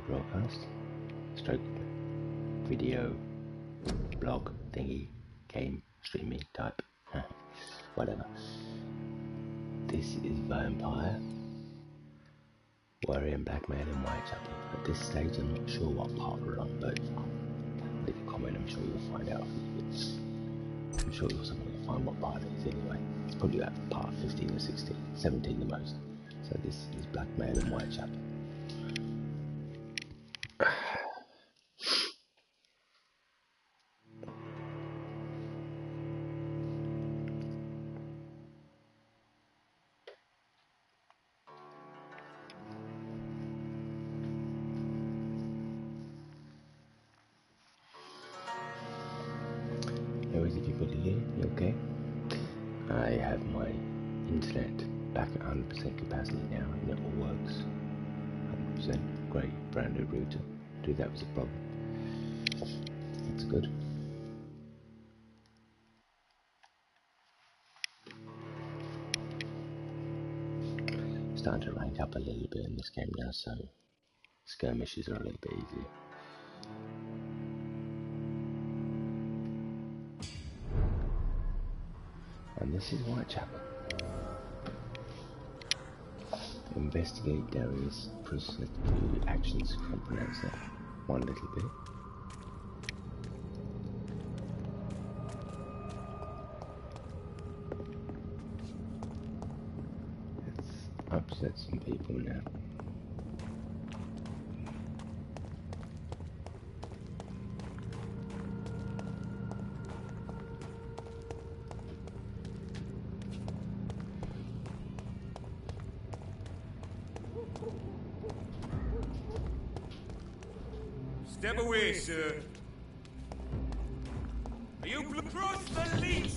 broadcast, stroke video, blog, thingy, game, streaming type, whatever. This is Vampyr, Warrior and Blackmail in Whitechapel. At this stage I'm not sure what part we're on, but leave a comment, I'm sure you'll find out. I'm sure you'll find what part it is anyway. It's probably about part 15 or 16, 17 the most. So this is Blackmail in Whitechapel. How is everybody here? You okay? I have my internet back at 100% capacity now and it all works. 100%. Great, brand new router. Dude, that was a problem. That's good. Starting to rank up a little bit in this game now, so skirmishes are a little bit easier. And this is Whitechapel. Investigate Darius' prosecuted actions. Can't pronounce that one little bit. Let's upset some people now. Step away, sir. Are you across the leash?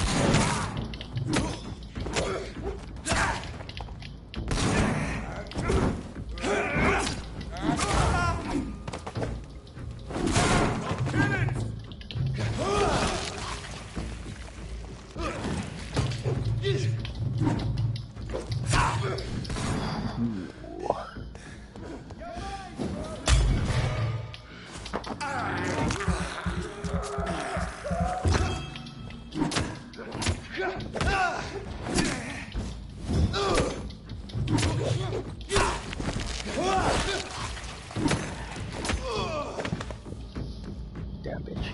Damn bitch.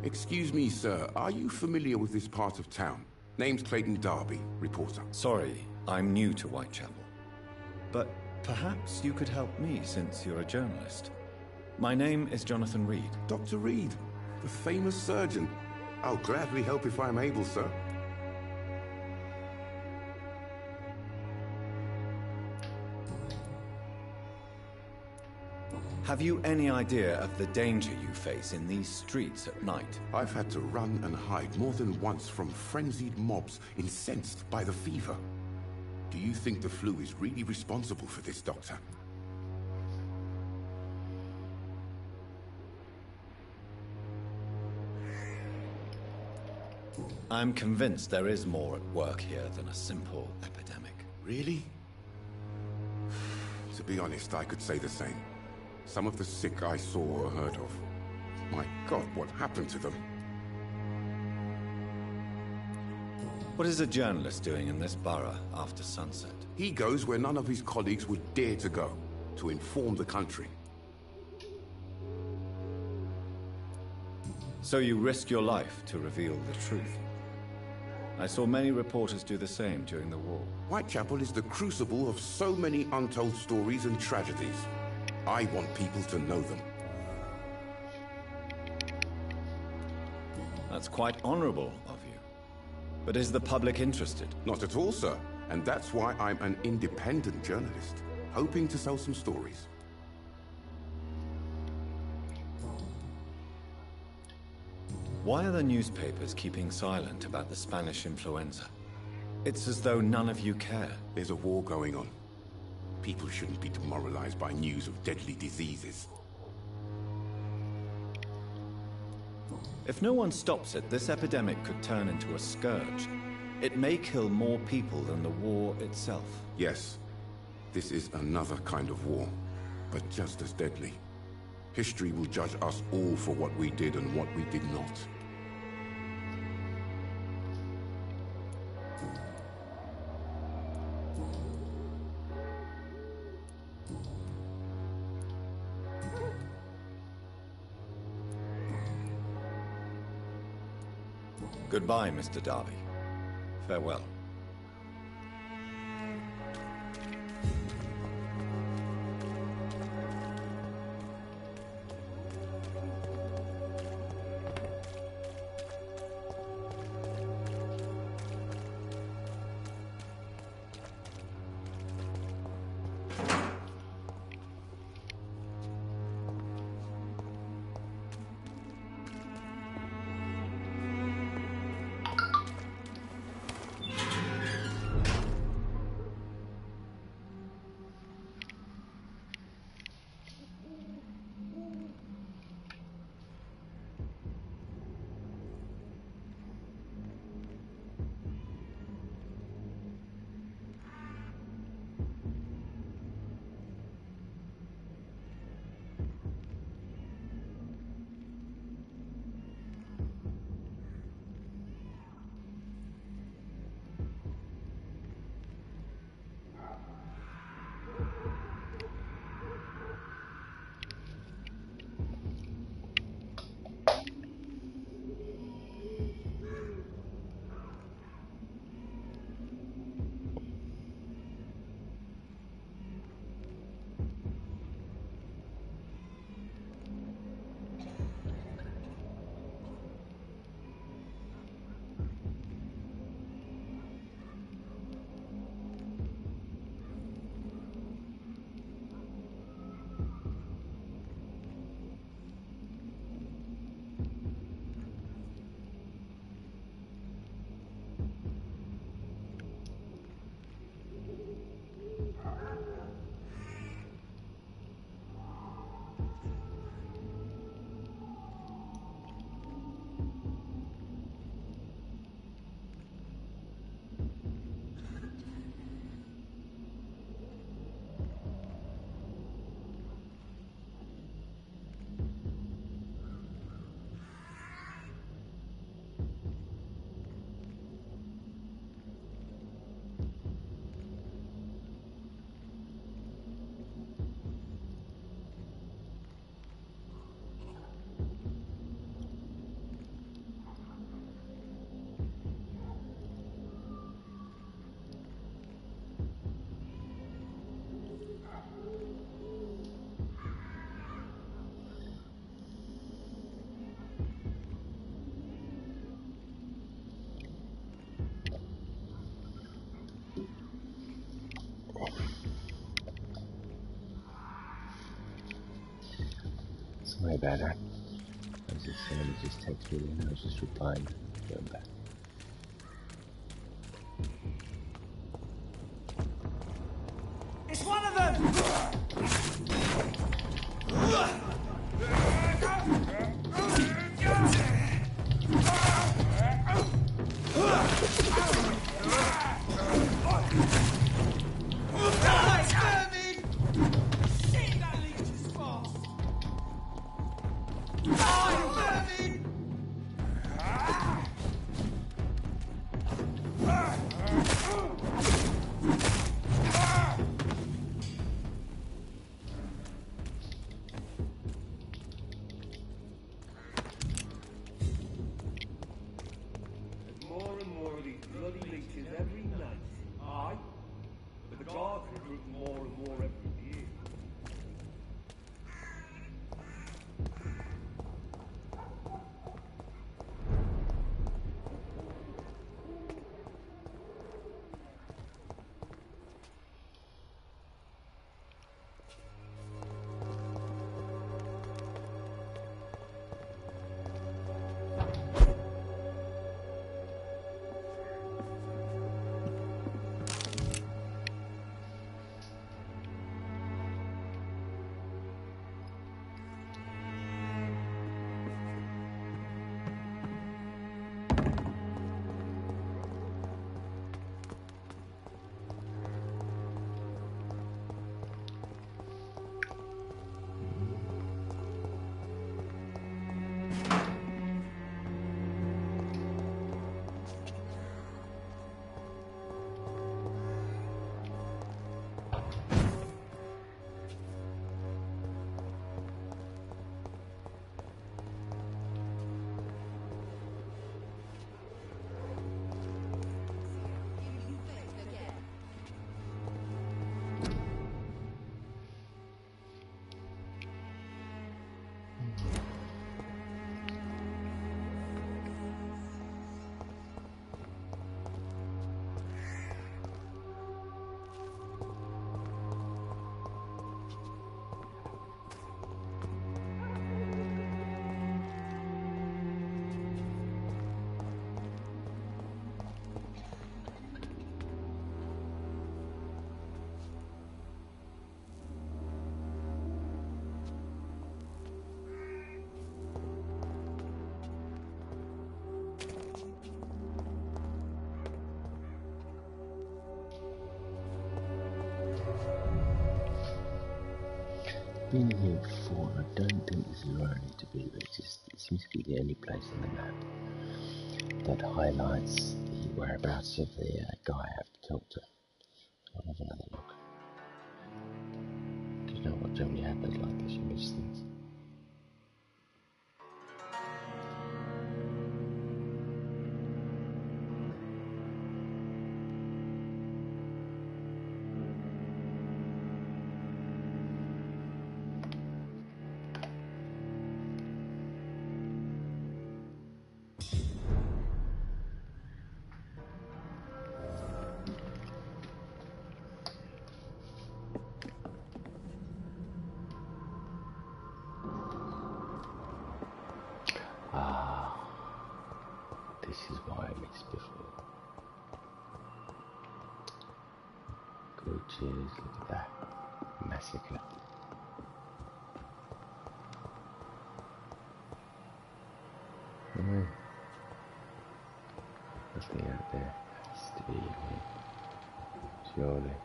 Excuse me, sir. Are you familiar with this part of town? Name's Clayton Darby, reporter. Sorry, I'm new to Whitechapel. But perhaps you could help me since you're a journalist. My name is Jonathan Reed. Dr. Reed, the famous surgeon. I'll gladly help if I'm able, sir. Have you any idea of the danger you face in these streets at night? I've had to run and hide more than once from frenzied mobs incensed by the fever. Do you think the flu is really responsible for this, Doctor? I'm convinced there is more at work here than a simple epidemic. Really? To be honest, I could say the same. Some of the sick I saw or heard of My God, what happened to them? What is a journalist doing in this borough after sunset? He goes where none of his colleagues would dare to go, to inform the country. So you risk your life to reveal the truth. I saw many reporters do the same during the war. Whitechapel is the crucible of so many untold stories and tragedies. I want people to know them. That's quite honorable of you. But is the public interested? Not at all, sir. And that's why I'm an independent journalist, hoping to sell some stories. Why are the newspapers keeping silent about the Spanish influenza? It's as though none of you care. There's a war going on. People shouldn't be demoralized by news of deadly diseases. If no one stops it, this epidemic could turn into a scourge. It may kill more people than the war itself. Yes, this is another kind of war, but just as deadly. History will judge us all for what we did and what we did not. Goodbye, Mr. Darby. Farewell. Sorry about that. I was just saying, he just texted me and I was just replying, going back. It's one of them! Die, Ermin! Shit, that leech is fast! Die! been here before, and I don't think this is where I need to be, but it seems to be the only place on the map that highlights the whereabouts of the guy I have to talk to. I'll have another look. Do you know what generally happens like this? You miss things. This is why I missed before. Gorgeous, look at that. Massacre. Nothing out there. Has to be in here. Surely.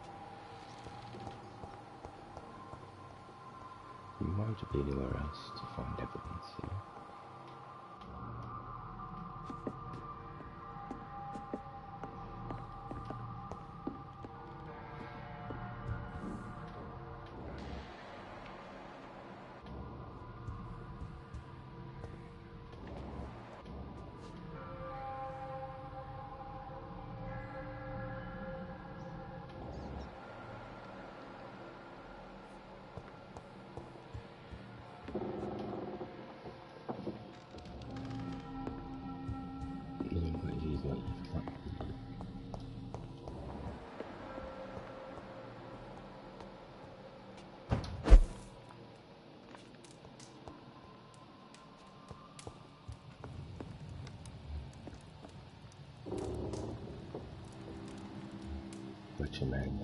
You might be anywhere else to find evidence, you know. What's your name?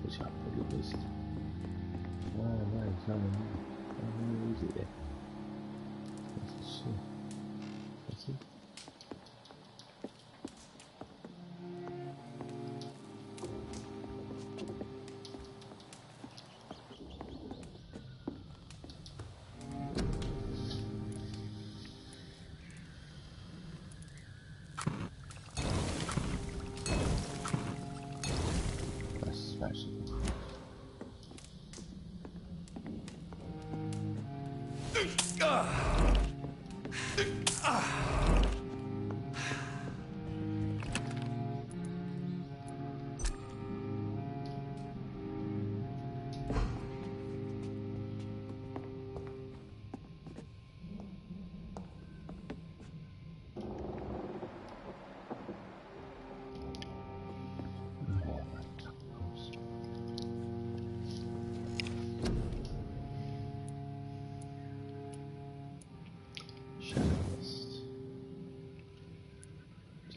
Which I probably missed. Oh no, it's not in there. Oh, where is it then? What's the shit? What's it?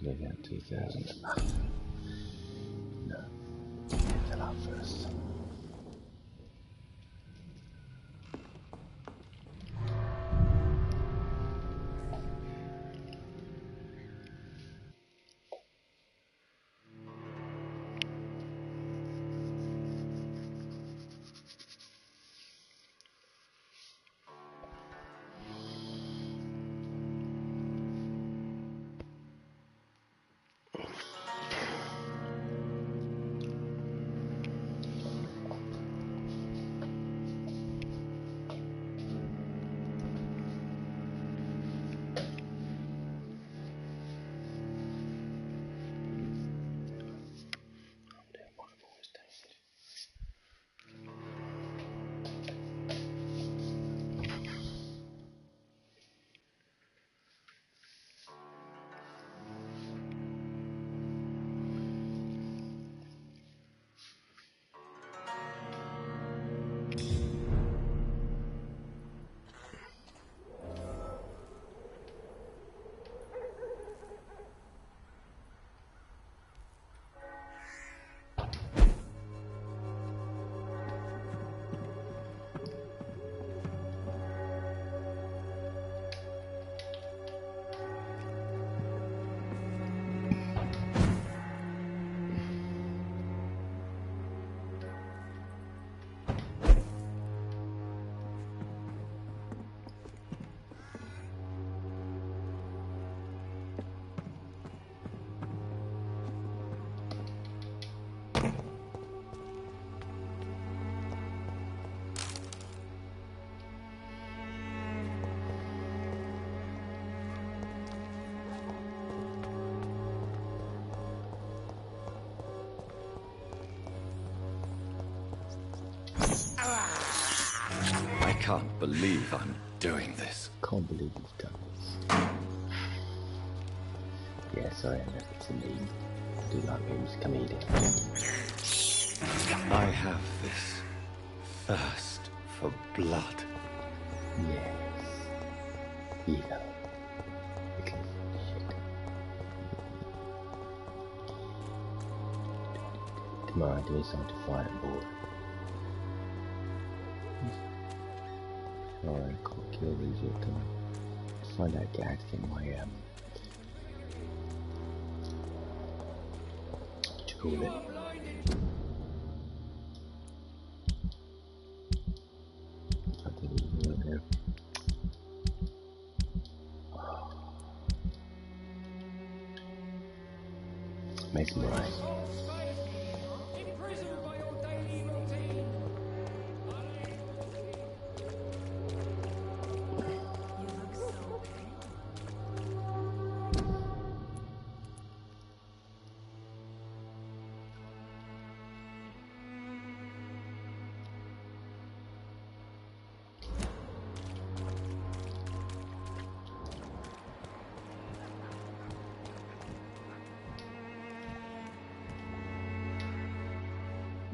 Maybe at 2000. No. Get that out first. can't believe I'm doing this. Can't believe you've done this. Yeah, sorry, I know it's a meme. I do like memes, comedian. I have this thirst for blood. Yes. Ego. Little shit. Come on, give me something to fight, boy. Alright, can't kill these yet, can I? Find out gas in my, what you call it? I think it's right there. Mesmerise.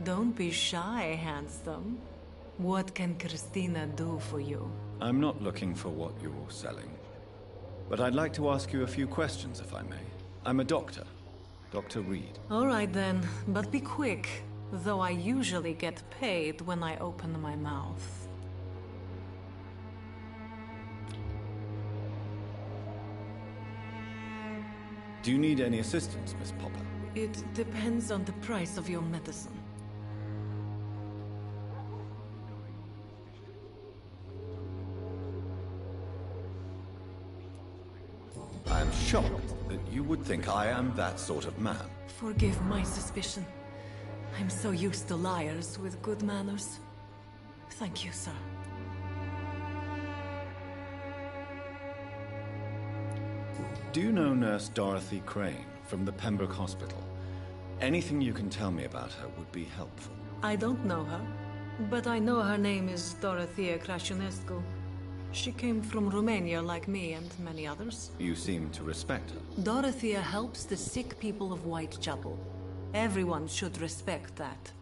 Don't be shy, handsome. What can Christina do for you? I'm not looking for what you're selling. But I'd like to ask you a few questions, if I may. I'm a doctor. Dr. Reed. All right then, but be quick. Though I usually get paid when I open my mouth. Do you need any assistance, Miss Popper? It depends on the price of your medicine. I'm shocked that you would think I am that sort of man. Forgive my suspicion. I'm so used to liars with good manners. Thank you, sir. Do you know Nurse Dorothy Crane from the Pembroke Hospital? Anything you can tell me about her would be helpful. I don't know her, but I know her name is Dorothea Crăciunescu. She came from Romania like me and many others. You seem to respect her. Dorothea helps the sick people of Whitechapel. Everyone should respect that.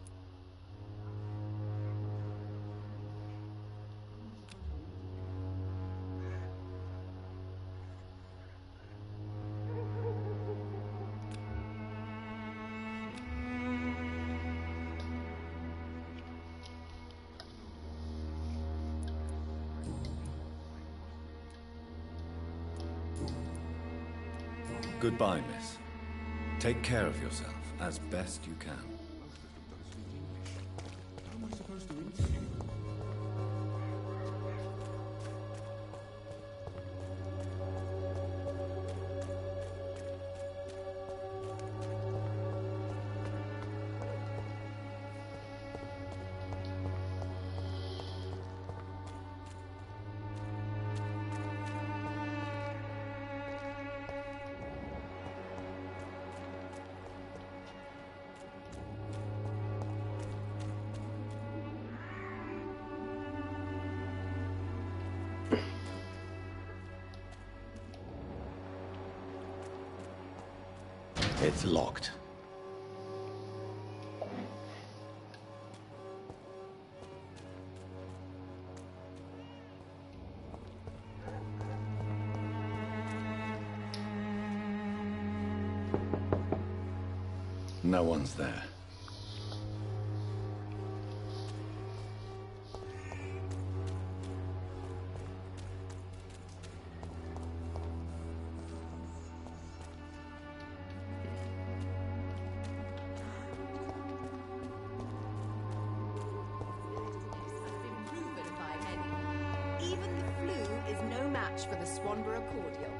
Goodbye, miss. Take care of yourself as best you can. It's locked. No one's there. For the Swanborough cordial.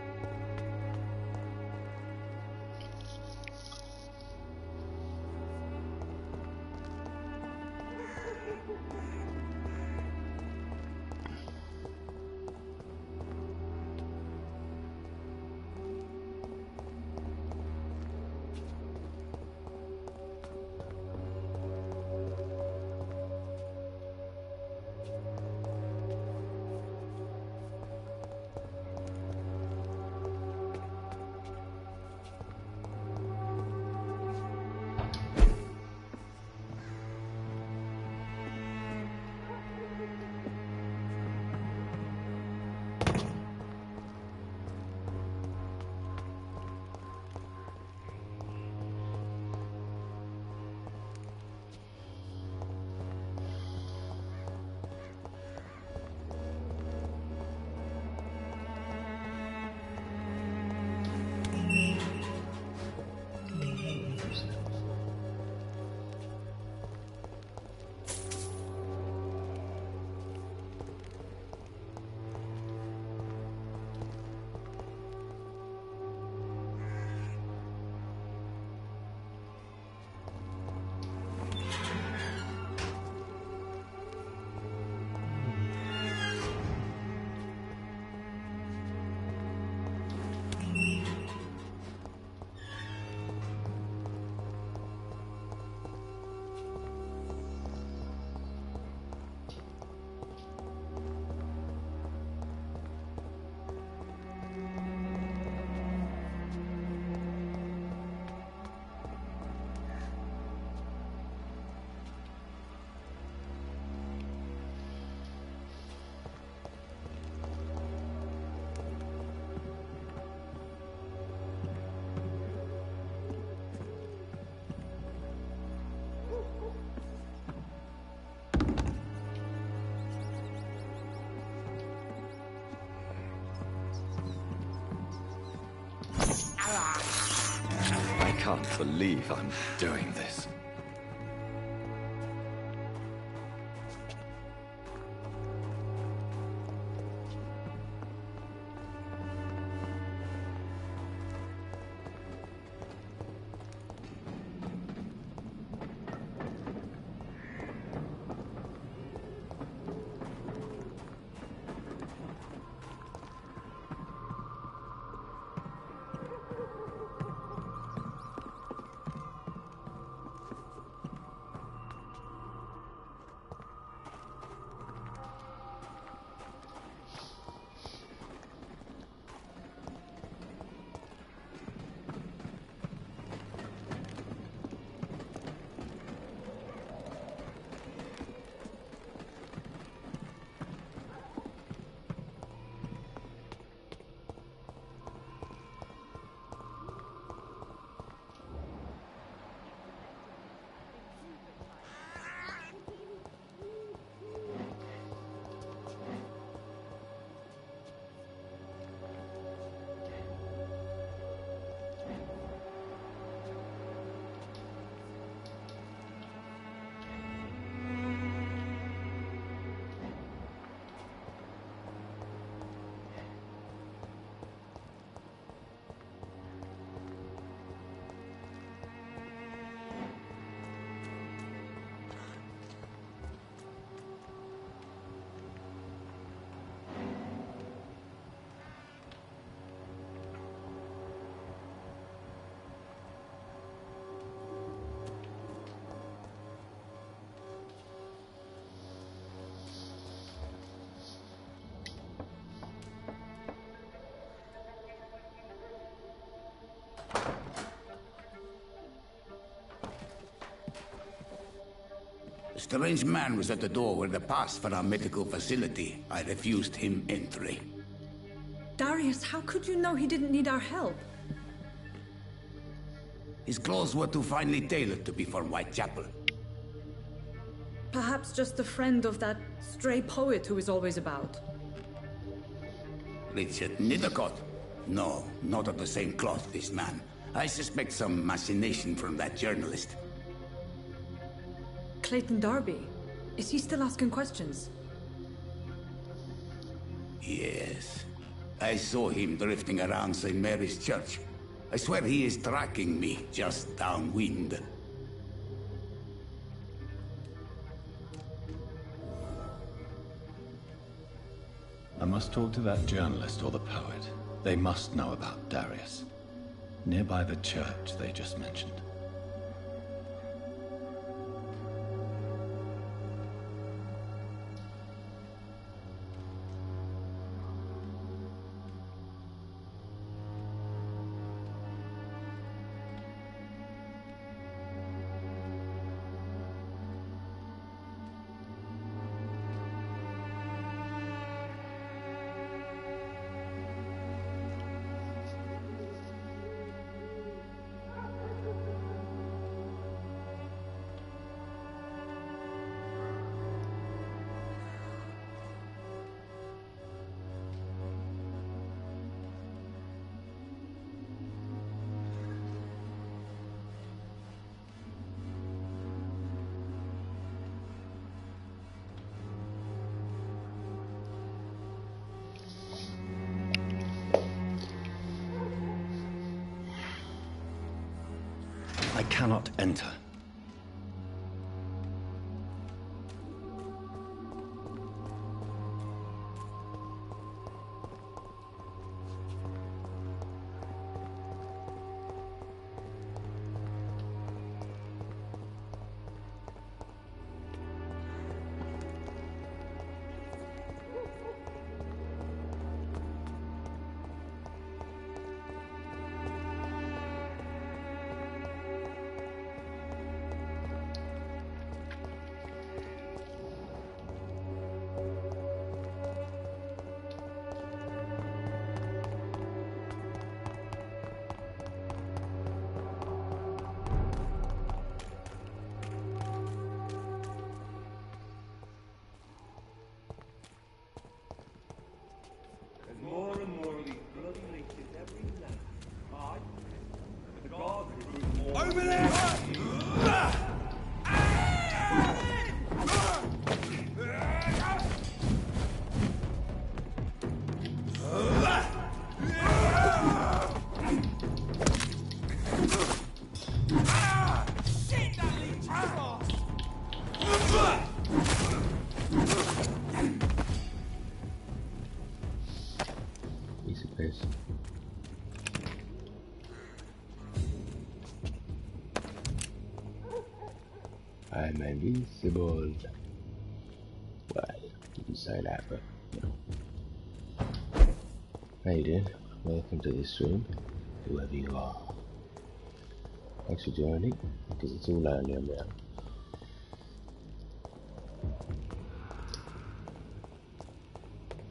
can't believe I'm doing this. A strange man was at the door with a pass for our medical facility. I refused him entry. Darius, how could you know he didn't need our help? His clothes were too finely tailored to be for Whitechapel. Perhaps just a friend of that stray poet who is always about. Richard Nithercott? No, not of the same cloth, this man. I suspect some machination from that journalist. Clayton Darby. Is he still asking questions? Yes. I saw him drifting around St. Mary's Church. I swear he is tracking me, just downwind. I must talk to that journalist or the poet. They must know about Darius. Nearby the church they just mentioned. I cannot enter. Please. I'm invincible. Well, you can say that, but you know. How you doing? Welcome to this stream, whoever you are. Thanks for joining, because it's all lonely around.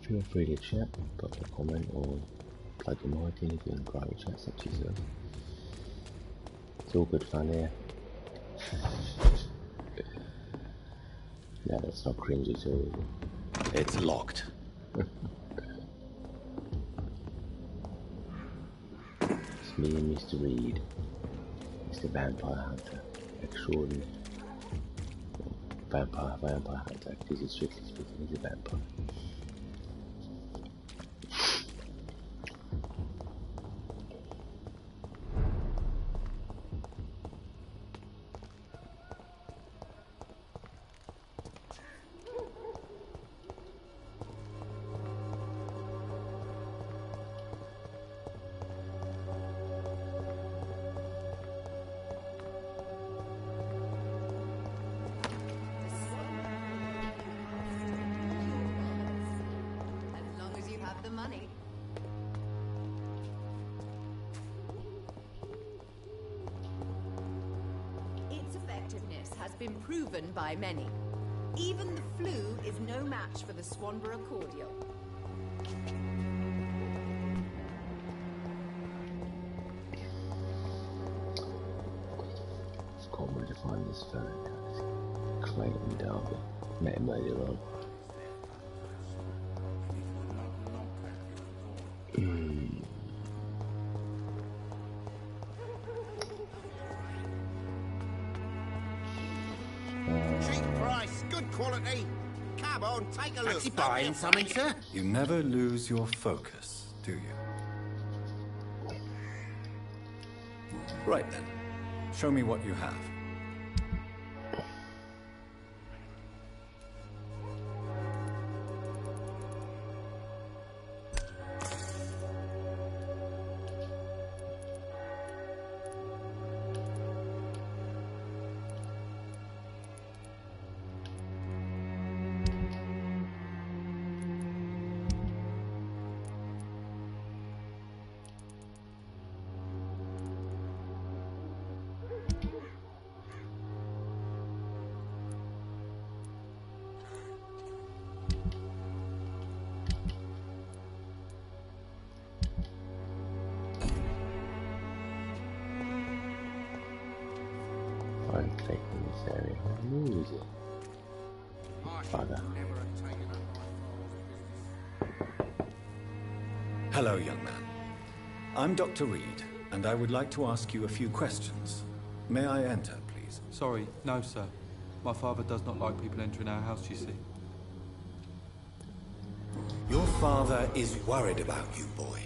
Feel free to chat, pop a comment, or plug your mic in if you're in private chat, such as yourself. It's all good fun here. No, that's not cringy at all. It's locked. It's me and Mr. Reed, Mr. Vampire Hunter, extraordinary. Vampire Hunter, because he's strictly speaking, he's a vampire. By many. Even the flu is no match for the Swanborough cordial. It's quite hard to find this phone. Clayton Derby. Met him earlier on. Quality. Come on, take a look. Fancy buying something, sir? You never lose your focus, do you? Right then. Show me what you have. I'm taking this area. Who is it? Father. Hello, young man. I'm Dr. Reed, and I would like to ask you a few questions. May I enter, please? Sorry, no, sir. My father does not like people entering our house, you see. Your father is worried about you, boy.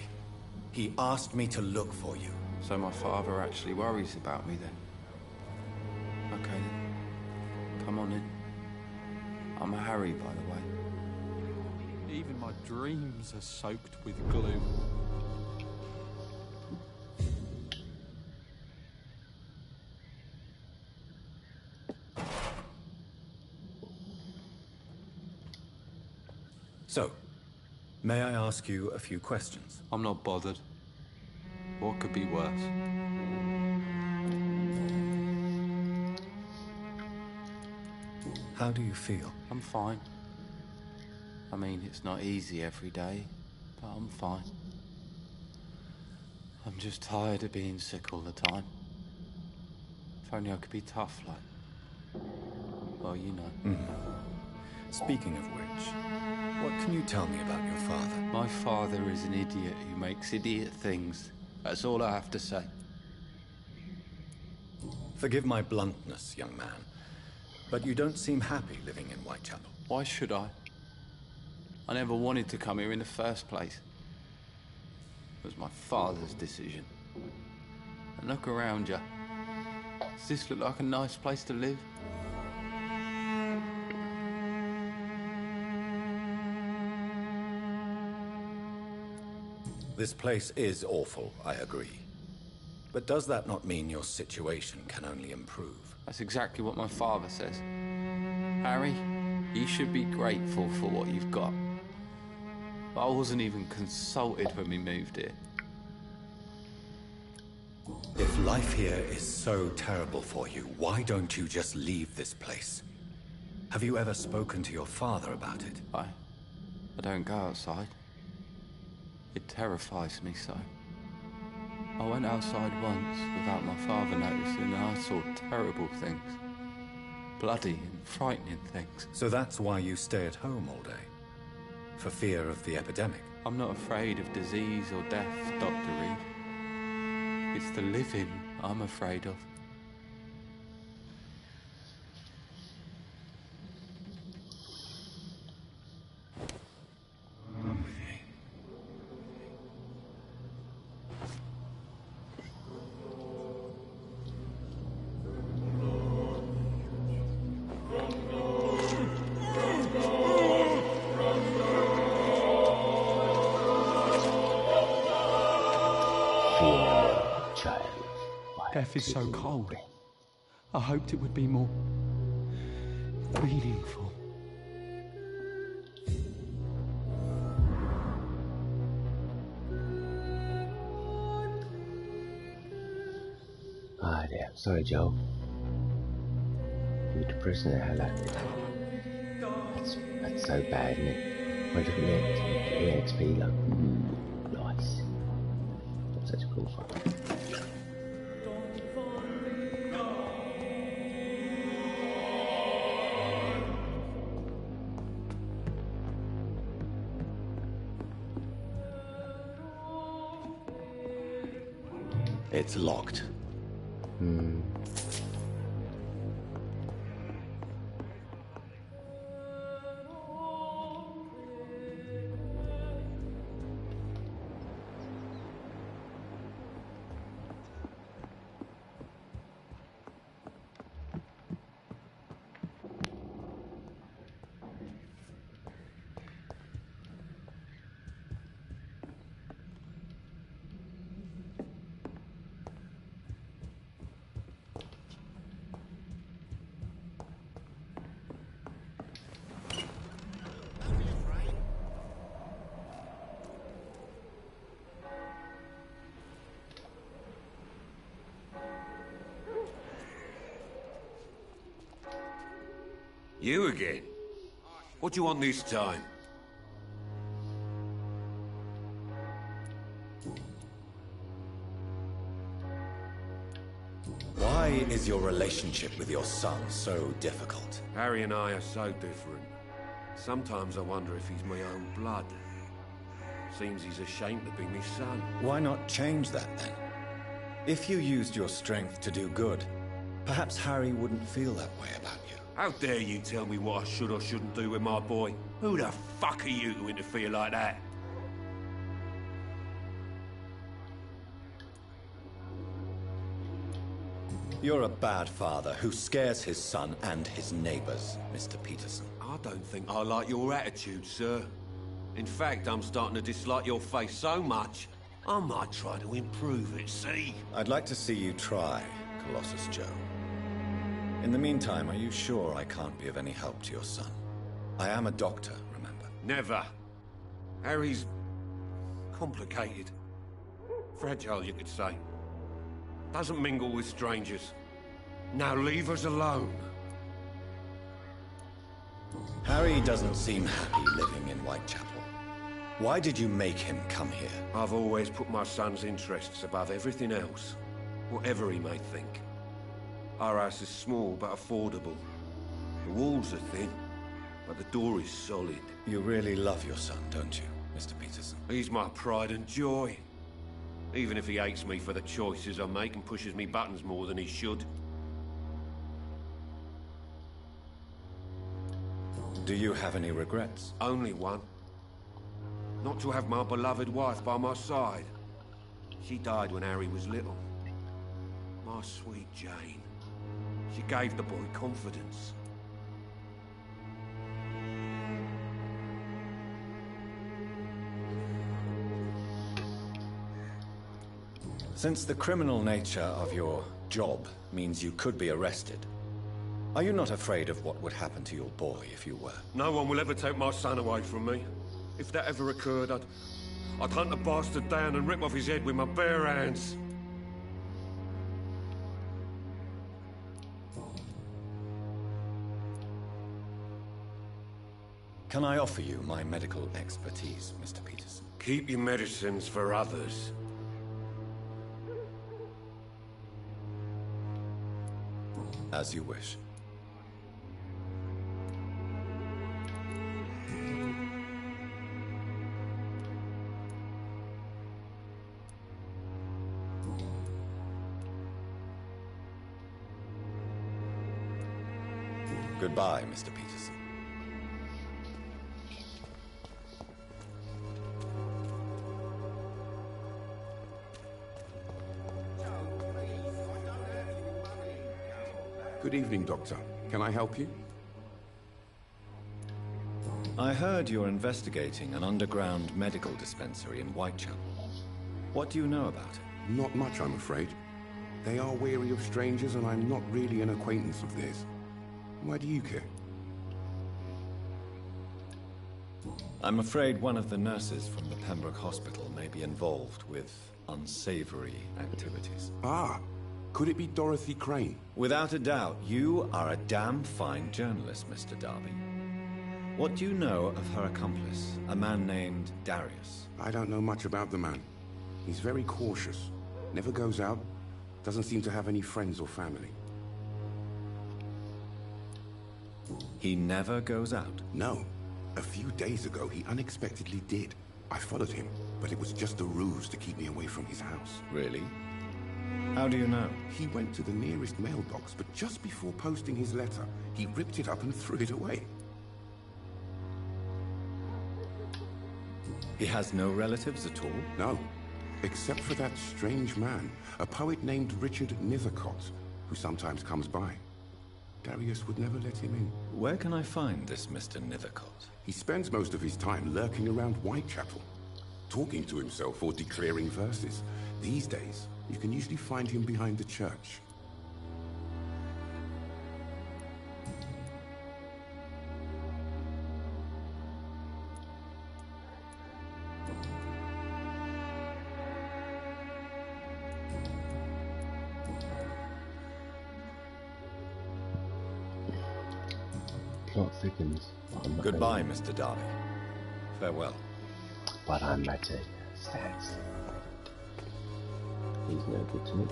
He asked me to look for you. So my father actually worries about me then? Okay then. Come on in. I'm Harry, by the way. Even my dreams are soaked with gloom. So, may I ask you a few questions? I'm not bothered. What could be worse? How do you feel? I'm fine. I mean, it's not easy every day, but I'm fine. I'm just tired of being sick all the time. If only I could be tough, like... Well, you know. Speaking of which, what can you tell me about your father? My father is an idiot who makes idiot things. That's all I have to say. Forgive my bluntness, young man, but you don't seem happy living in Whitechapel. Why should I? I never wanted to come here in the first place. It was my father's decision. And look around you. Does this look like a nice place to live? this place is awful, I agree. But does that not mean your situation can only improve? That's exactly what my father says. Harry, you should be grateful for what you've got. But I wasn't even consulted when we moved here. If life here is so terrible for you, why don't you just leave this place? Have you ever spoken to your father about it? I don't go outside. It terrifies me so. I went outside once without my father noticing and I saw terrible things. Bloody and frightening things. So that's why you stay at home all day? For fear of the epidemic? I'm not afraid of disease or death, Dr. Reed. It's the living I'm afraid of. Death is so cold. I hoped it would be more meaningful. Ah, damn. Sorry, Joe. You're depressing the hell out of me. That's so bad, isn't it? When you look at the XP, like, ooh, nice. That's such a cool fun. It's locked. You again? What do you want this time? Why is your relationship with your son so difficult? Harry and I are so different. Sometimes I wonder if he's my own blood. Seems he's ashamed to be my son. Why not change that then? If you used your strength to do good, perhaps Harry wouldn't feel that way about you. How dare you tell me what I should or shouldn't do with my boy? Who the fuck are you to interfere like that? You're a bad father who scares his son and his neighbors, Mr. Peterson. I don't think I like your attitude, sir. In fact, I'm starting to dislike your face so much, I might try to improve it, see? I'd like to see you try, Colossus Joe. In the meantime, are you sure I can't be of any help to your son? I am a doctor, remember? Never. Harry's complicated. Fragile, you could say. Doesn't mingle with strangers. Now leave us alone. Harry doesn't seem happy living in Whitechapel. Why did you make him come here? I've always put my son's interests above everything else, whatever he may think. Our house is small but affordable. The walls are thin, but the door is solid. You really love your son, don't you, Mr. Peterson? He's my pride and joy. Even if he hates me for the choices I make and pushes me buttons more than he should. Do you have any regrets? Only one. Not to have my beloved wife by my side. She died when Harry was little. My sweet Jane. She gave the boy confidence. Since the criminal nature of your job means you could be arrested, are you not afraid of what would happen to your boy if you were? No one will ever take my son away from me. If that ever occurred, I'd hunt the bastard down and rip off his head with my bare hands. Can I offer you my medical expertise, Mr. Peterson? Keep your medicines for others. As you wish. Goodbye, Mr. Peterson. Good evening, Doctor. Can I help you? I heard you're investigating an underground medical dispensary in Whitechapel. What do you know about it? Not much, I'm afraid. They are wary of strangers, and I'm not really an acquaintance of theirs. Why do you care? I'm afraid one of the nurses from the Pembroke Hospital may be involved with unsavory activities. Ah, could it be Dorothy Crane? Without a doubt, you are a damn fine journalist, Mr. Darby. What do you know of her accomplice, a man named Darius? I don't know much about the man. He's very cautious, never goes out, doesn't seem to have any friends or family. He never goes out? No. A few days ago, he unexpectedly did. I followed him, but it was just a ruse to keep me away from his house. Really? How do you know? He went to the nearest mailbox, but just before posting his letter, he ripped it up and threw it away. He has no relatives at all? No, except for that strange man, a poet named Richard Nethercott, who sometimes comes by. Darius would never let him in. Where can I find this Mr. Nethercott? He spends most of his time lurking around Whitechapel, talking to himself or declaring verses. These days, you can usually find him behind the church. Plot thickens. Goodbye, Mr. Darby. Farewell. But I'm better. Stats. He's no good to me.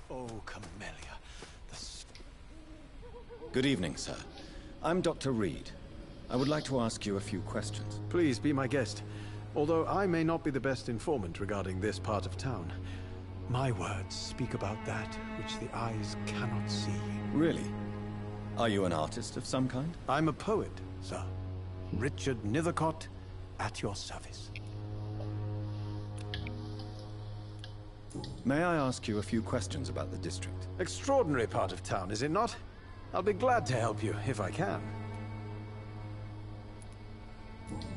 Oh, Camellia. Good evening, sir. I'm Dr. Reed. I would like to ask you a few questions. Please be my guest. Although I may not be the best informant regarding this part of town, my words speak about that which the eyes cannot see. Really? Are you an artist of some kind? I'm a poet, sir. Richard Nethercott, at your service. May I ask you a few questions about the district? Extraordinary part of town, is it not? I'll be glad to help you, if I can.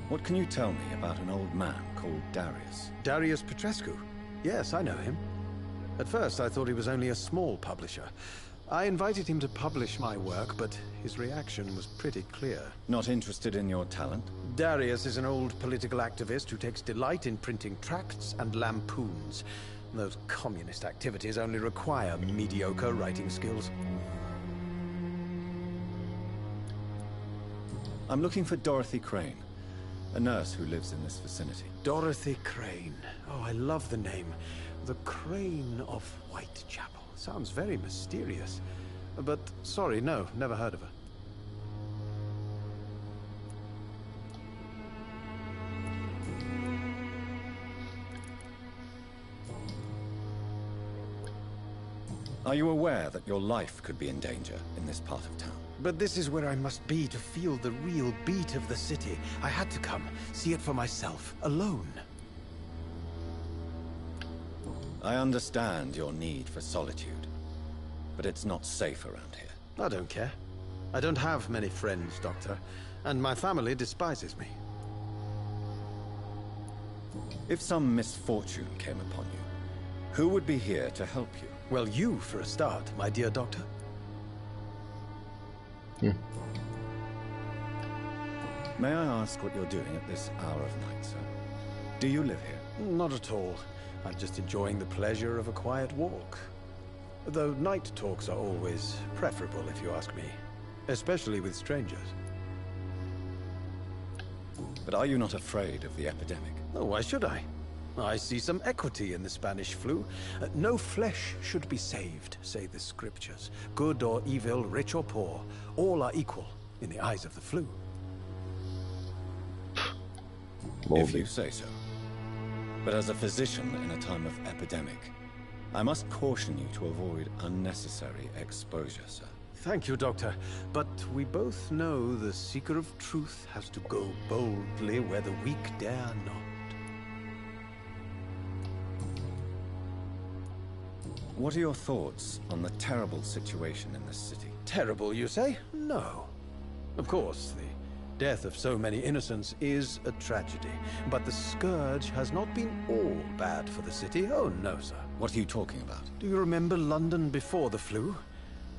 What can you tell me about an old man called Darius? Darius Petrescu? Yes, I know him. At first, I thought he was only a small publisher. I invited him to publish my work, but his reaction was pretty clear. Not interested in your talent? Darius is an old political activist who takes delight in printing tracts and lampoons. Those communist activities only require mediocre writing skills. I'm looking for Dorothy Crane, a nurse who lives in this vicinity. Dorothy Crane. Oh, I love the name. The Crane of Whitechapel. Sounds very mysterious. But, sorry, no, never heard of her. Are you aware that your life could be in danger in this part of town? But this is where I must be to feel the real beat of the city. I had to come, see it for myself, alone. I understand your need for solitude, but it's not safe around here. I don't care. I don't have many friends, Doctor, and my family despises me. If some misfortune came upon you, who would be here to help you? Well, you, for a start, my dear Doctor. May I ask what you're doing at this hour of night, sir? Do you live here? Not at all. I'm just enjoying the pleasure of a quiet walk. Though night talks are always preferable, if you ask me. Especially with strangers. But are you not afraid of the epidemic? Oh, why should I? I see some equity in the Spanish flu. No flesh should be saved, say the scriptures. Good or evil, rich or poor, all are equal in the eyes of the flu. If you say so. But as a physician in a time of epidemic, I must caution you to avoid unnecessary exposure, sir. Thank you, Doctor. But we both know the seeker of truth has to go boldly where the weak dare not. What are your thoughts on the terrible situation in this city? Terrible, you say? No. Of course, the death of so many innocents is a tragedy. But the scourge has not been all bad for the city. Oh, no, sir. What are you talking about? Do you remember London before the flu?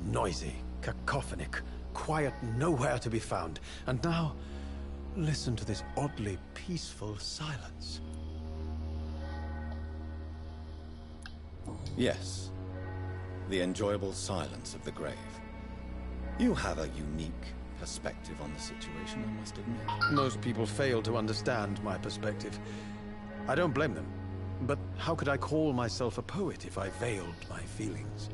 Noisy, cacophonic, quiet nowhere to be found. And now, listen to this oddly peaceful silence. Yes. The enjoyable silence of the grave. You have a unique perspective on the situation, I must admit. Most people fail to understand my perspective. I don't blame them. But how could I call myself a poet if I veiled my feelings?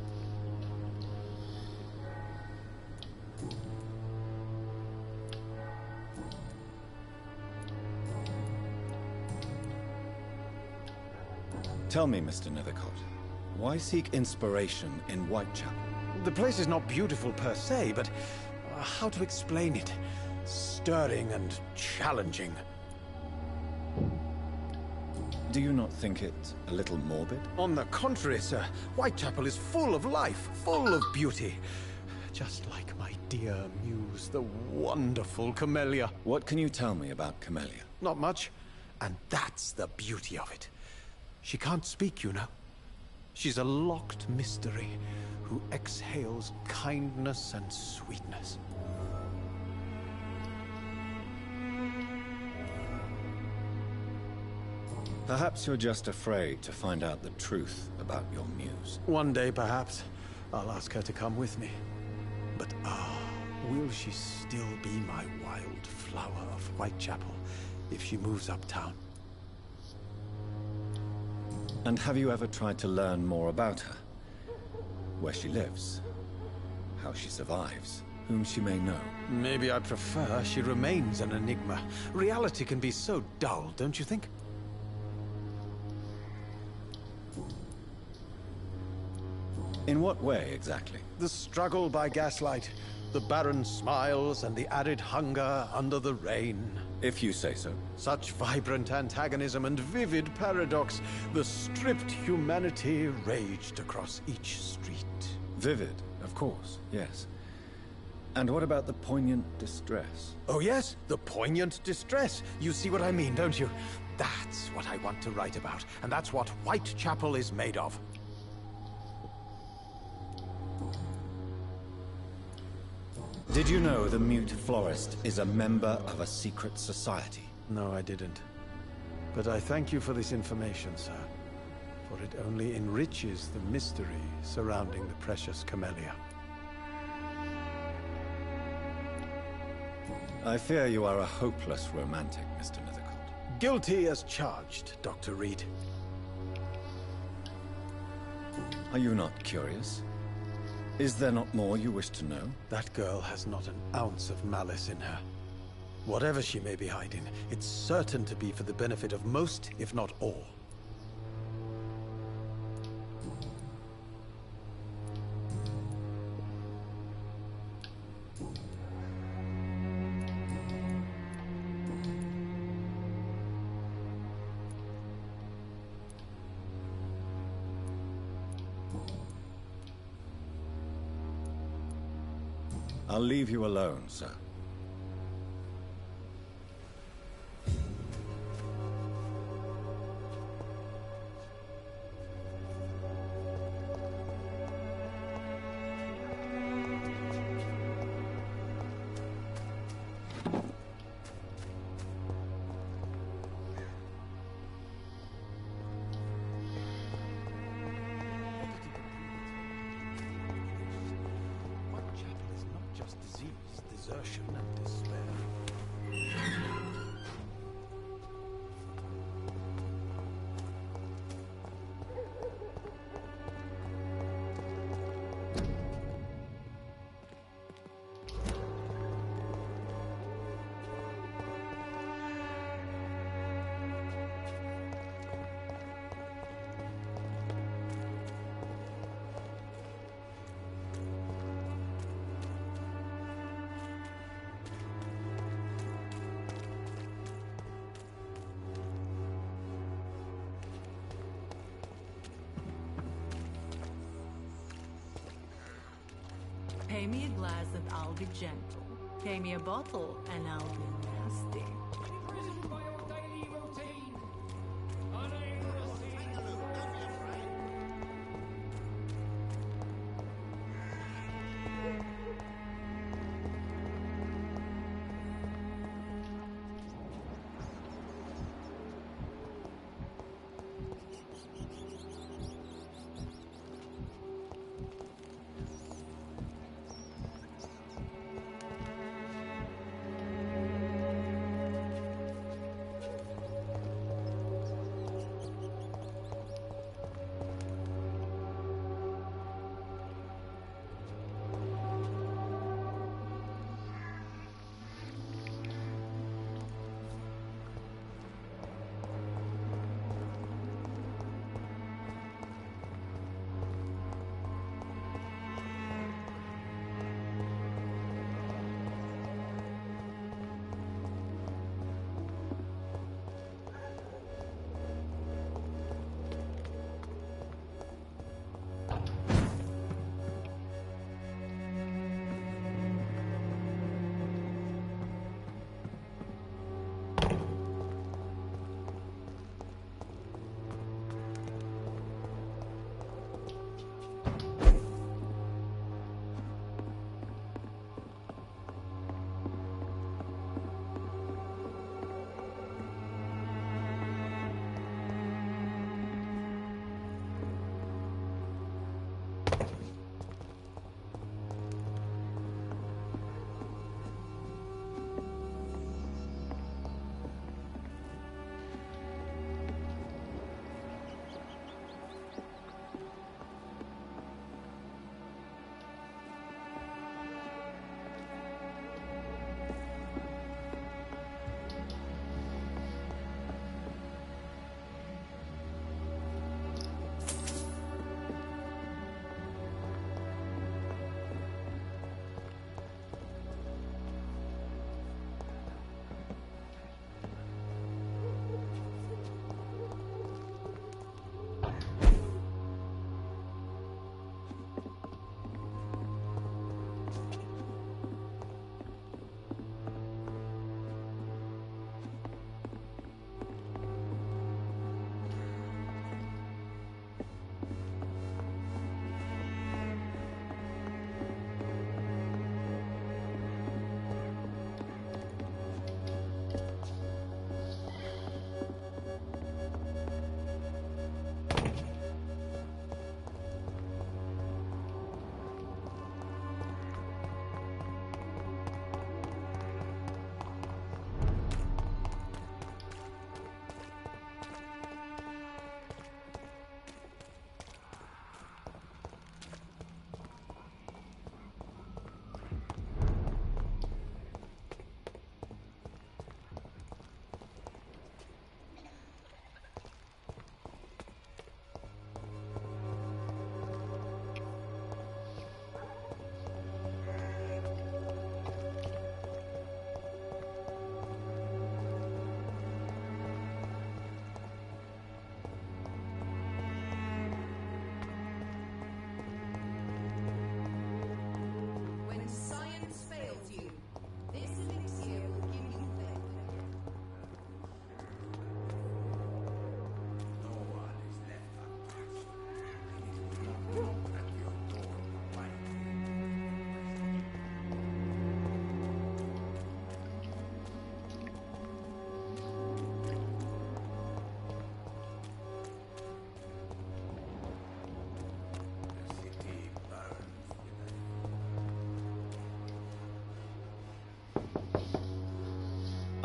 Tell me, Mr. Nethercott, why seek inspiration in Whitechapel? The place is not beautiful per se, but how to explain it? Stirring and challenging. Do you not think it a little morbid? On the contrary, sir. Whitechapel is full of life, full of beauty. Just like my dear muse, the wonderful Camellia. What can you tell me about Camellia? Not much. And that's the beauty of it. She can't speak, you know. She's a locked mystery who exhales kindness and sweetness. Perhaps you're just afraid to find out the truth about your muse. One day, perhaps, I'll ask her to come with me. But will she still be my wild flower of Whitechapel if she moves uptown? And have you ever tried to learn more about her? Where she lives? How she survives? Whom she may know? Maybe I prefer she remains an enigma. Reality can be so dull, don't you think? In what way, exactly? The struggle by gaslight. The barren smiles and the arid hunger under the rain. If you say so. Such vibrant antagonism and vivid paradox. The stripped humanity raged across each street. Vivid, of course, yes. And what about the poignant distress? Oh yes, the poignant distress. You see what I mean, don't you? That's what I want to write about, and that's what Whitechapel is made of. Did you know the mute florist is a member of a secret society? No, I didn't. But I thank you for this information, sir. For it only enriches the mystery surrounding the precious camellia. I fear you are a hopeless romantic, Mr. Nethercourt. Guilty as charged, Dr. Reed. Are you not curious? Is there not more you wish to know? That girl has not an ounce of malice in her. Whatever she may be hiding, it's certain to be for the benefit of most, if not all. I'll leave you alone, sir. Desertion and despair. Pay me a glass and I'll be gentle. Pay me a bottle and I'll be nasty.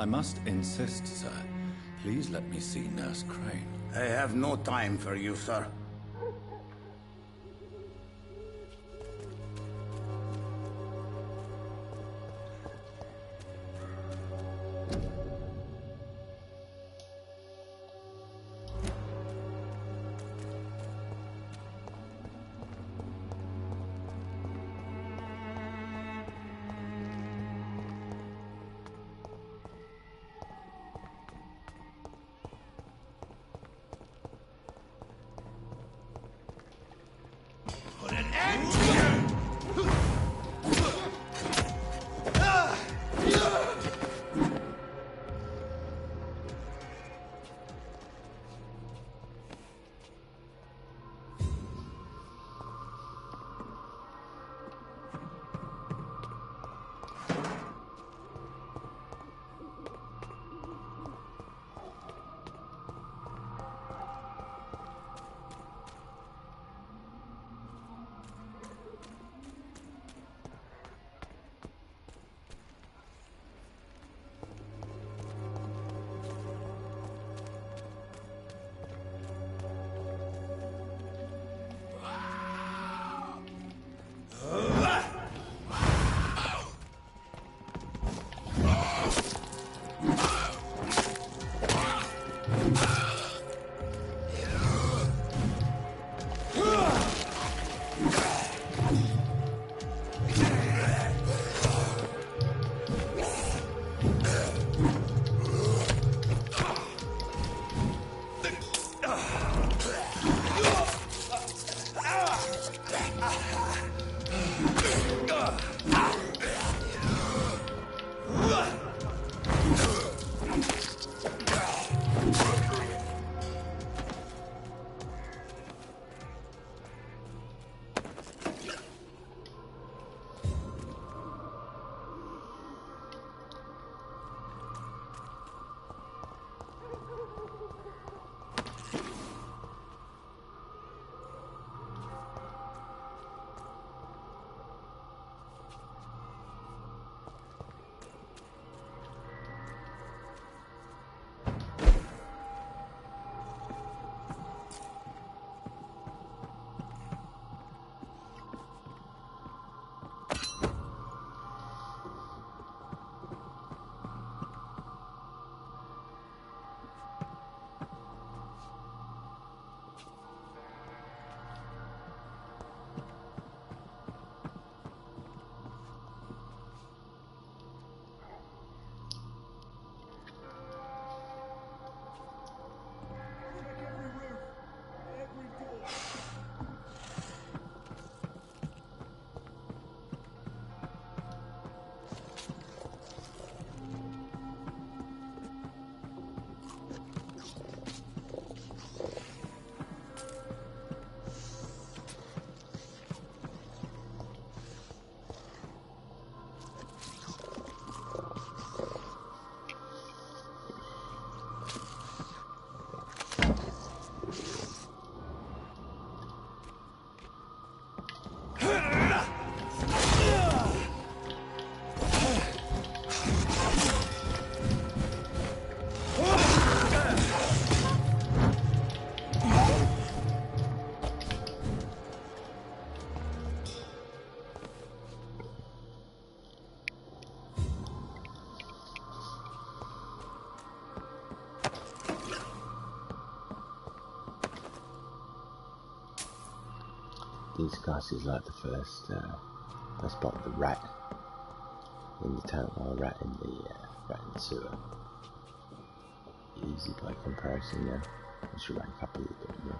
I must insist, sir. Please let me see Nurse Crane. I have no time for you, sir. These guys is like the first spot the rat in the town, or rat in the sewer. Easy by comparison now. I should rank up a little bit more.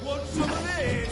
Want some of this?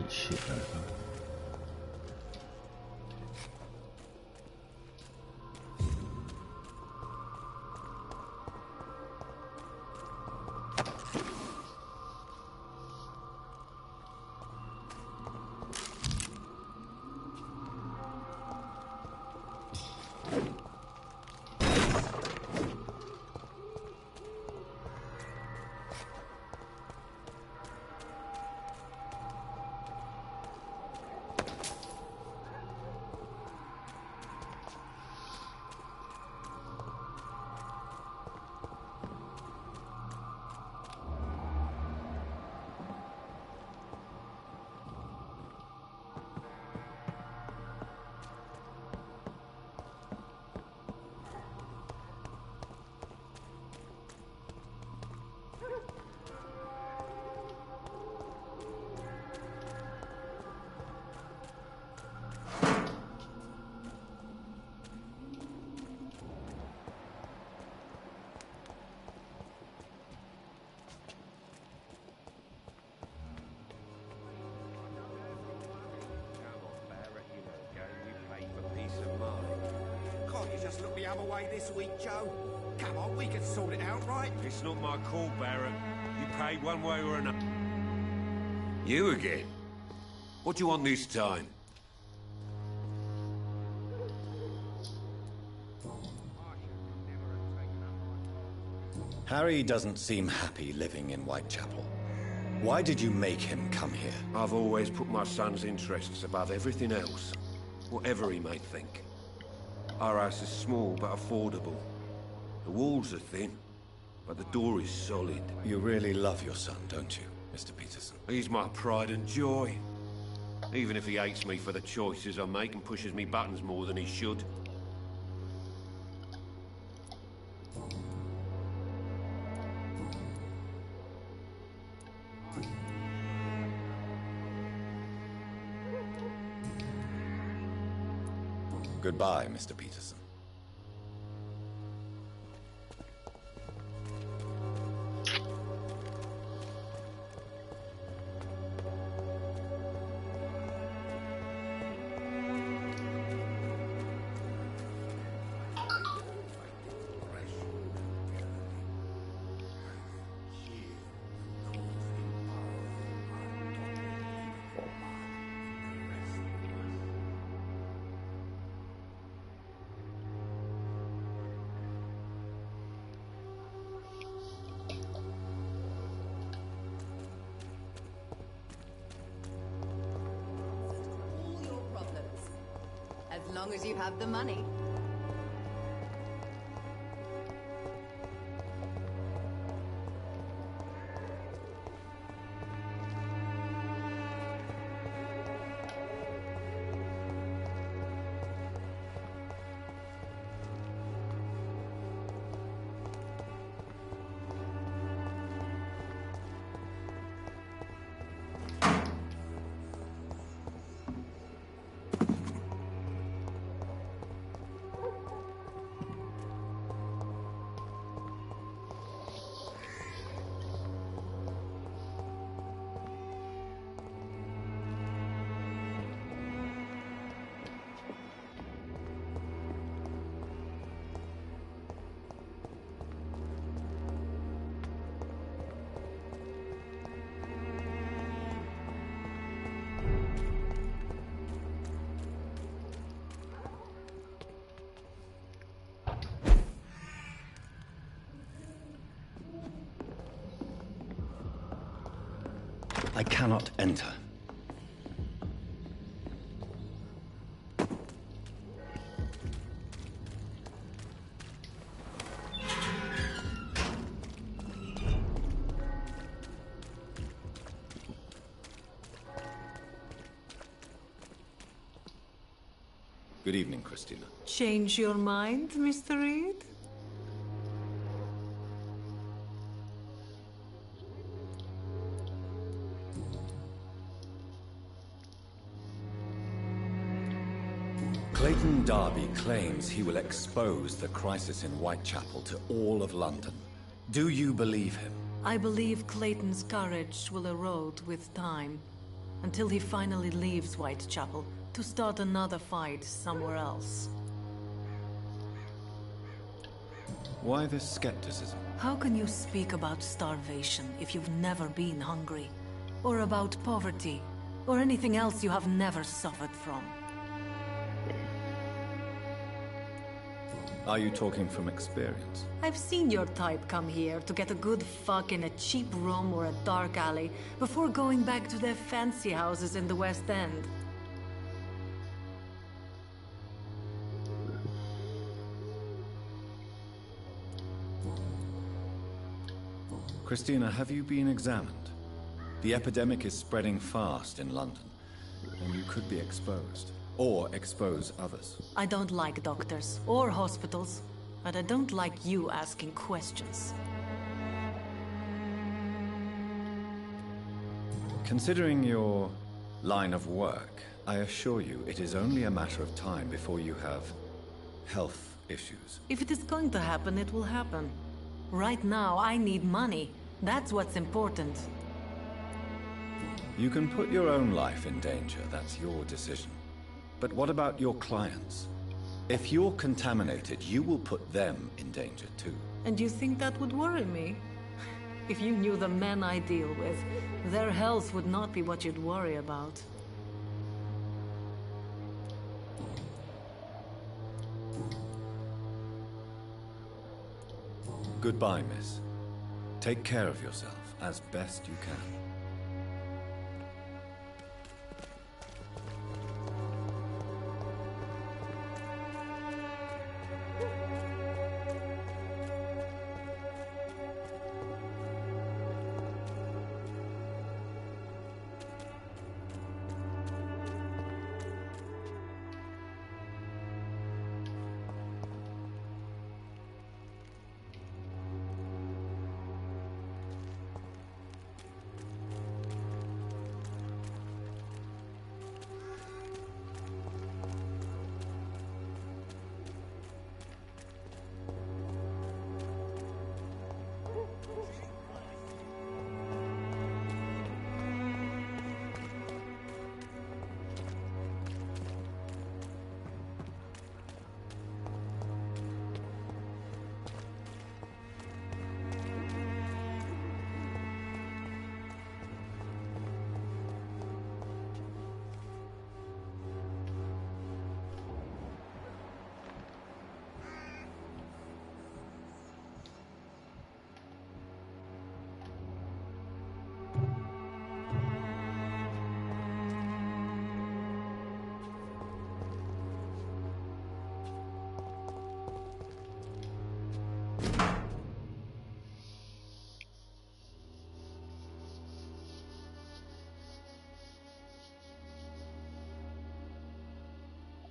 eat shit though. Just look the other way this week, Joe. Come on, we can sort it out, right? It's not my call, Barrett. You pay one way or another. You again? What do you want this time? Harry doesn't seem happy living in Whitechapel. Why did you make him come here? I've always put my son's interests above everything else, whatever he may think. Our house is small but affordable. The walls are thin, but the door is solid. You really love your son, don't you, Mr. Peterson? He's my pride and joy. Even if he hates me for the choices I make and pushes me buttons more than he should. Goodbye, Mr. Peterson. As long as you have the money. I cannot enter. Good evening, Christina. Change your mind, Mr. Reed? Clayton Darby claims he will expose the crisis in Whitechapel to all of London. Do you believe him? I believe Clayton's courage will erode with time. until he finally leaves Whitechapel to start another fight somewhere else. Why this skepticism? How can you speak about starvation if you've never been hungry? Or about poverty? Or anything else you have never suffered from? Are you talking from experience? I've seen your type come here to get a good fuck in a cheap room or a dark alley before going back to their fancy houses in the West End. Christina, have you been examined? The epidemic is spreading fast in London, and you could be exposed. Or expose others. I don't like doctors or hospitals, but I don't like you asking questions. Considering your line of work, I assure you it is only a matter of time before you have health issues. If it is going to happen, it will happen. Right now, I need money. That's what's important. You can put your own life in danger. That's your decision. But what about your clients? If you're contaminated, you will put them in danger too. And you think that would worry me? If you knew the men I deal with, their health would not be what you'd worry about. Goodbye, miss. Take care of yourself as best you can.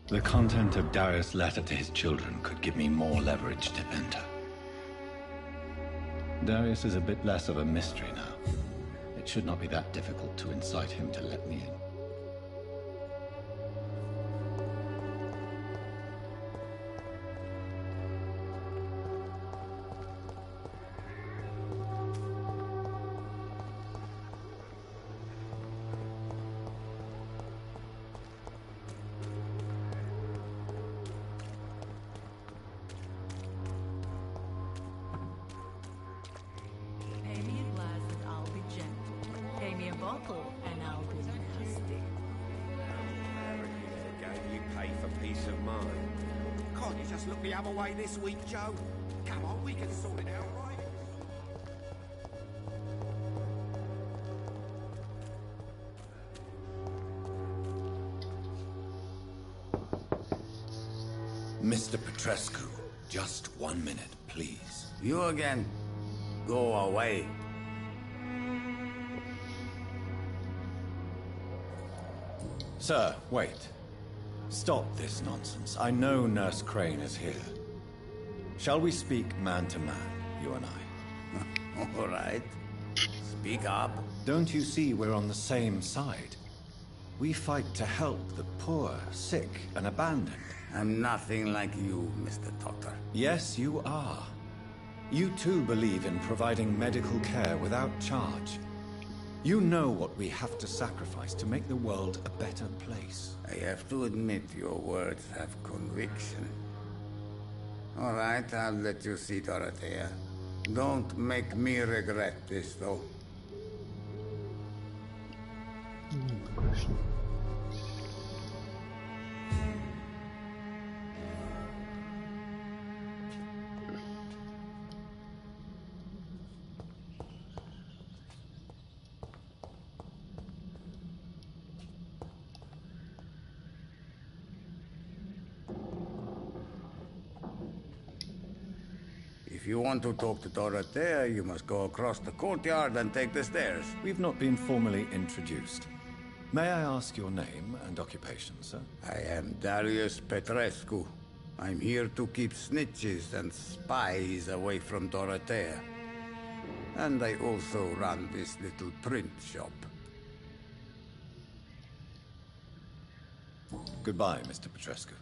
The content of Darius' letter to his children could give me more leverage to enter. Darius is a bit less of a mystery now. It should not be that difficult to incite him to let me in. This week, Joe. Come on, we can sort it out, right? Mr. Petrescu, just 1 minute, please. You again? Go away. Sir, wait. Stop this nonsense. I know Nurse Crane is here. Shall we speak man to man, you and I? All right. Speak up. Don't you see we're on the same side? We fight to help the poor, sick, and abandoned. I'm nothing like you, Mr. Doctor. Yes, you are. You too believe in providing medical care without charge. You know what we have to sacrifice to make the world a better place. I have to admit your words have conviction. All right, I'll let you see Dorothea. Don't make me regret this, though. Question. If you want to talk to Dorothea, you must go across the courtyard and take the stairs. We've not been formally introduced. May I ask your name and occupation, sir? I am Darius Petrescu. I'm here to keep snitches and spies away from Dorothea. And I also run this little print shop. Goodbye, Mr. Petrescu.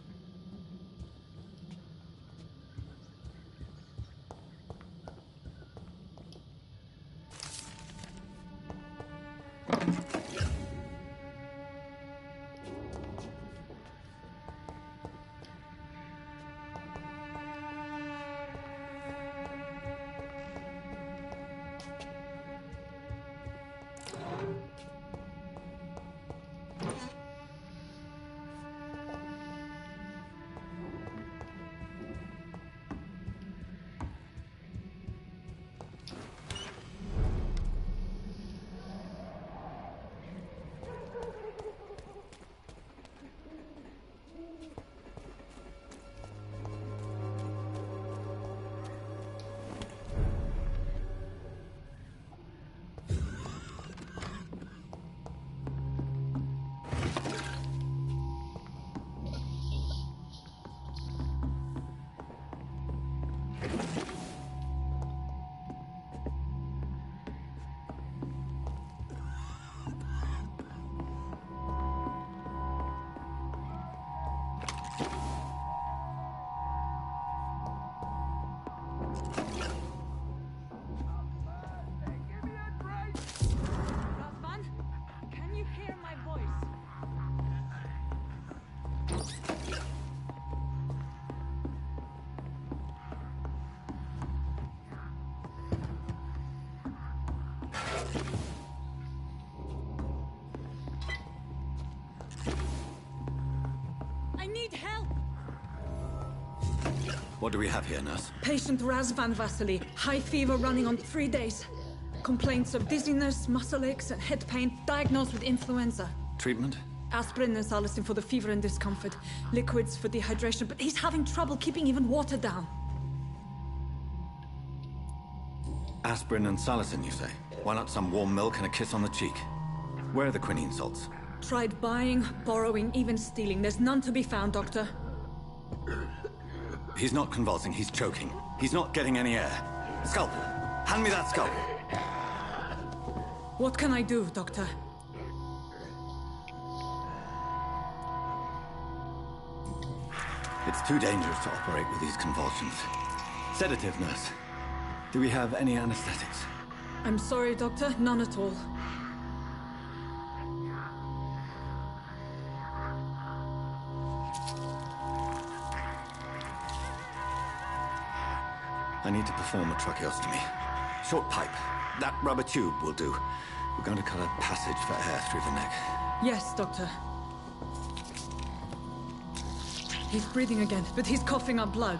What do we have here, nurse? Patient Razvan Vasily. High fever running on 3 days. Complaints of dizziness, muscle aches, and head pain. Diagnosed with influenza. Treatment? Aspirin and salicin for the fever and discomfort. Liquids for dehydration, but he's having trouble keeping even water down. Aspirin and salicin, you say? Why not some warm milk and a kiss on the cheek? Where are the quinine salts? Tried buying, borrowing, even stealing. There's none to be found, Doctor. He's not convulsing, he's choking. He's not getting any air. Scalpel! Hand me that scalpel! What can I do, Doctor? It's too dangerous to operate with these convulsions. Sedative, nurse. Do we have any anesthetics? I'm sorry, Doctor. None at all. I need to perform a tracheostomy. Short pipe. That rubber tube will do. We're going to cut a passage for air through the neck. Yes, Doctor. He's breathing again, but he's coughing up blood.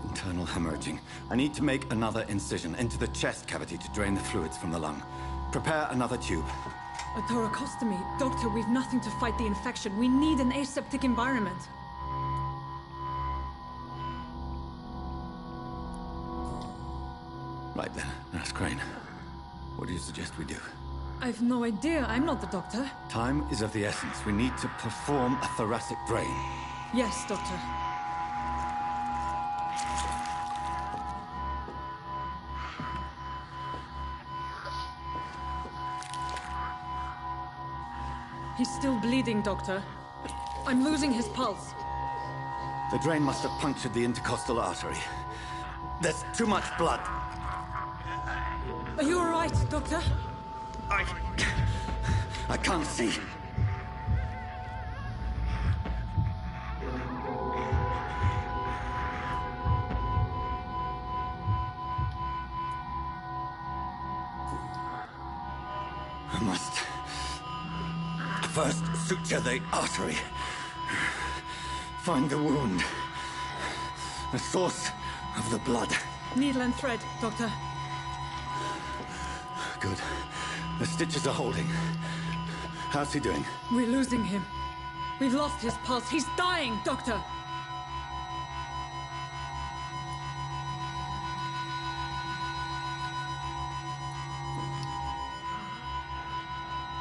Internal hemorrhaging. I need to make another incision into the chest cavity to drain the fluids from the lung. Prepare another tube. A thoracostomy. Doctor, we've nothing to fight the infection. We need an aseptic environment. Right then, Nurse Crane. What do you suggest we do? I've no idea. I'm not the doctor. Time is of the essence. We need to perform a thoracic drain. Yes, Doctor. He's still bleeding, Doctor. I'm losing his pulse. The drain must have punctured the intercostal artery. There's too much blood. Are you all right, Doctor? I can't see. I must first suture the artery. Find the wound. The source of the blood. Needle and thread, Doctor. Good. The stitches are holding. How's he doing? We're losing him. We've lost his pulse. He's dying, Doctor!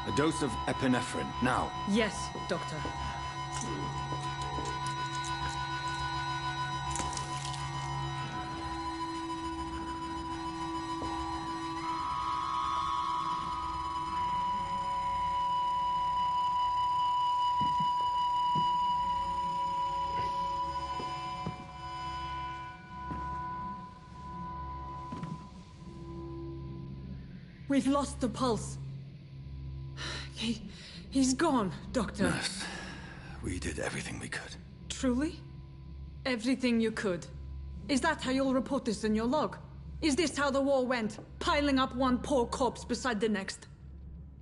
A dose of epinephrine, now. Yes, Doctor. We've lost the pulse. He's gone, Doctor. Nurse, we did everything we could. Truly? Everything you could? Is that how you'll report this in your log? Is this how the war went? Piling up one poor corpse beside the next?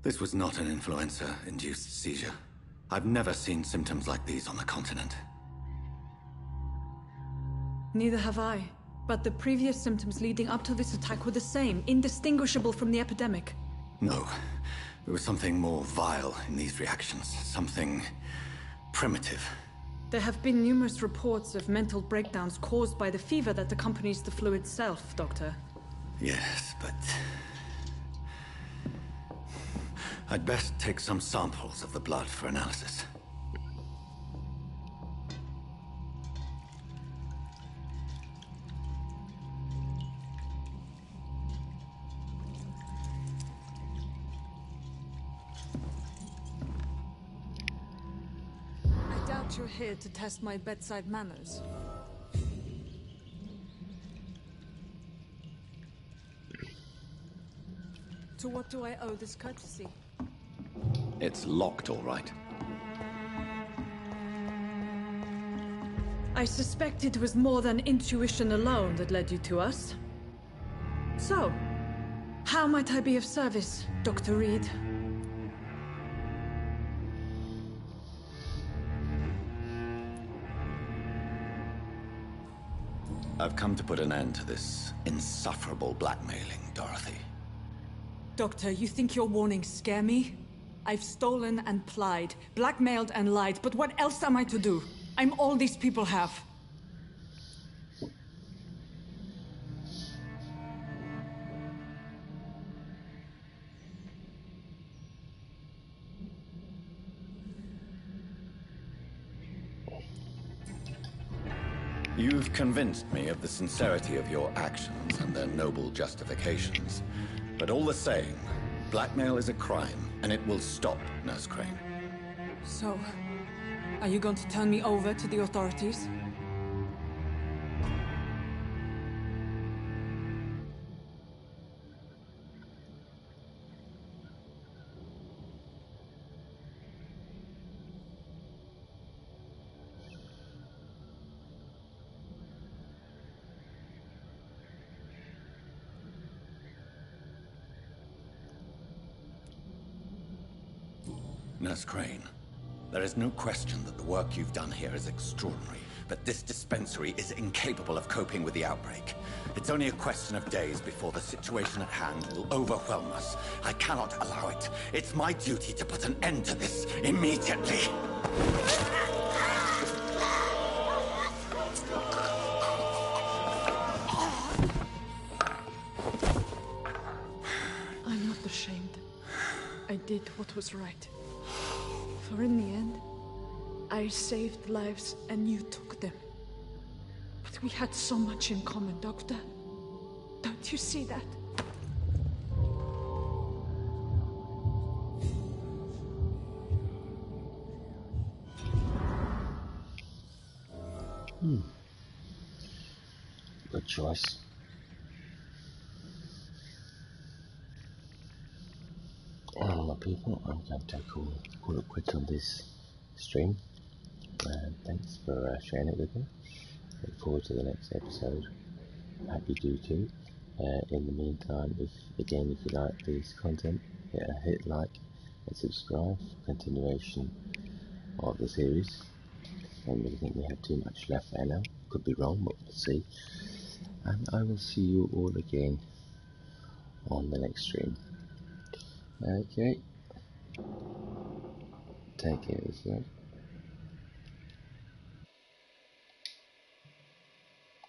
This was not an influenza-induced seizure. I've never seen symptoms like these on the continent. Neither have I. But the previous symptoms leading up to this attack were the same, indistinguishable from the epidemic. No. There was something more vile in these reactions. Something primitive. There have been numerous reports of mental breakdowns caused by the fever that accompanies the flu itself, Doctor. Yes, but... I'd best take some samples of the blood for analysis. You're here to test my bedside manners. To what do I owe this courtesy? It's locked, all right. I suspect it was more than intuition alone that led you to us. So, how might I be of service, Dr. Reed? I've come to put an end to this insufferable blackmailing, Dorothy. Doctor, you think your warnings scare me? I've stolen and plied, blackmailed and lied, but what else am I to do? I'm all these people have. You've convinced me of the sincerity of your actions and their noble justifications. But all the same, blackmail is a crime, and it will stop, Nurse Crane. So, are you going to turn me over to the authorities? Nurse Crane, there is no question that the work you've done here is extraordinary, but this dispensary is incapable of coping with the outbreak. It's only a question of days before the situation at hand will overwhelm us. I cannot allow it. It's my duty to put an end to this immediately. I'm not ashamed. I did what was right. For in the end, I saved lives and you took them. But we had so much in common, Doctor. Don't you see that? Good choice. people, I'm going to call it quits on this stream. Thanks for sharing it with me. Look forward to the next episode. Hope you do too. In the meantime, if you like this content, hit like and subscribe for continuation of the series. I don't really think we have too much left there now. Could be wrong, but we'll see. And I will see you all again on the next stream. Okay. Take care of yourself.